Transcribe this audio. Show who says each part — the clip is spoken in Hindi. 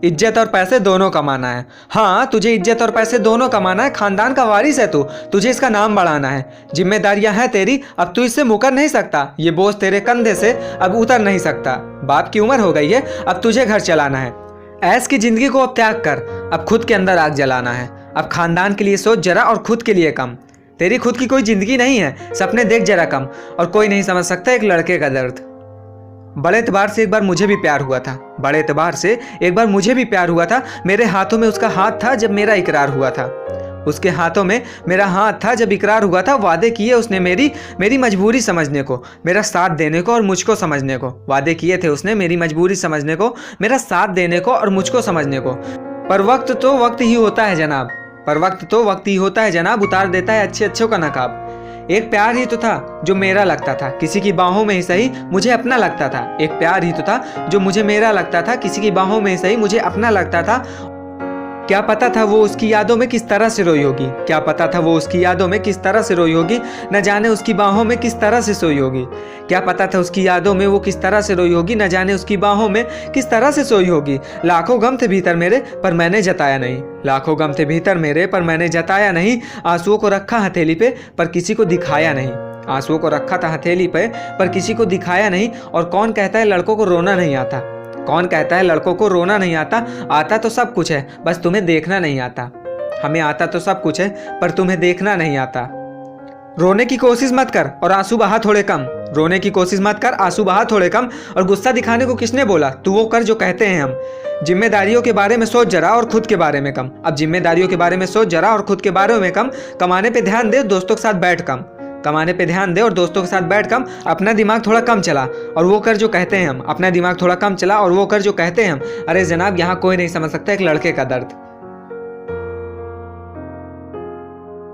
Speaker 1: इज्जत और पैसे दोनों कमाना है। हाँ, तुझे इज्जत और पैसे दोनों कमाना है। खानदान का वारिस है तू, तुझे इसका नाम बढ़ाना है। जिम्मेदारियां हैं तेरी, अब तू इससे मुकर नहीं सकता। ये बोझ तेरे कंधे से अब उतर नहीं सकता। बाप की उम्र हो गई है, अब तुझे घर चलाना है। ऐश की जिंदगी को अब त्याग कर, अब खुद के अंदर आग जलाना है। अब खानदान के लिए सोच जरा और खुद के लिए कम। तेरी खुद की कोई जिंदगी नहीं है, सपने देख जरा कम। और कोई नहीं समझ सकता एक लड़के का दर्द। बड़े एतबार से एक बार मुझे भी प्यार हुआ था। बड़े एतबार से एक बार मुझे भी प्यार हुआ था। मेरे हाथों में उसका हाथ था जब मेरा इकरार हुआ था। उसके हाथों में मेरा हाथ था जब इकरार हुआ था। वादे किए उसने मेरी मजबूरी समझने को, मेरा साथ देने को और मुझको समझने को। वादे किए थे उसने मेरी मजबूरी समझने को, मेरा साथ देने को और मुझको समझने को। पर वक्त तो वक्त ही होता है जनाब, पर वक्त तो वक्त ही होता है जनाब। उतार देता है अच्छे अच्छों का नकाब। एक प्यार ही तो था जो मेरा लगता था, किसी की बाहों में ही सही मुझे अपना लगता था। एक प्यार ही तो था जो मुझे मेरा लगता था, किसी की बाहों में ही सही मुझे अपना लगता था। क्या पता था वो उसकी यादों में किस तरह से रोई होगी। क्या पता था वो उसकी यादों में किस तरह से रोई होगी। न जाने उसकी बाहों में किस तरह से सोई होगी। क्या पता था उसकी यादों में वो किस तरह से रोई होगी। न जाने उसकी बाहों में किस तरह से सोई होगी। लाखों गम थे भीतर मेरे पर मैंने जताया नहीं। लाखों गम थे भीतर मेरे पर मैंने जताया नहीं। आंसुओं को रखा हथेली पे पर किसी को दिखाया नहीं। आंसुओं को रखा था हथेली पे पर किसी को दिखाया नहीं। और कौन कहता है लड़कों को रोना नहीं आता। कौन कहता है लड़कों को रोना नहीं आता। आता तो सब कुछ है, बस तुम्हें देखना नहीं आता। हमें आता तो सब कुछ है पर तुम्हें देखना नहीं आता। रोने की कोशिश मत कर और आंसू बहा थोड़े कम। रोने की कोशिश मत कर, आंसू बहा थोड़े कम। और गुस्सा दिखाने को किसने बोला, तू वो कर जो कहते हैं हम। जिम्मेदारियों के बारे में सोच जरा और खुद के बारे में कम। अब जिम्मेदारियों के बारे में सोच जरा और खुद के बारे में कम। कमाने पे ध्यान दे, दोस्तों के साथ बैठ कम। कमाने पे ध्यान दे और दोस्तों के साथ बैठ कम। अपना दिमाग थोड़ा कम चला और वो कर जो कहते हैं हम। अपना दिमाग थोड़ा कम चला और वो कर जो कहते हैं हम। अरे जनाब, यहाँ कोई नहीं समझ सकता एक लड़के का दर्द।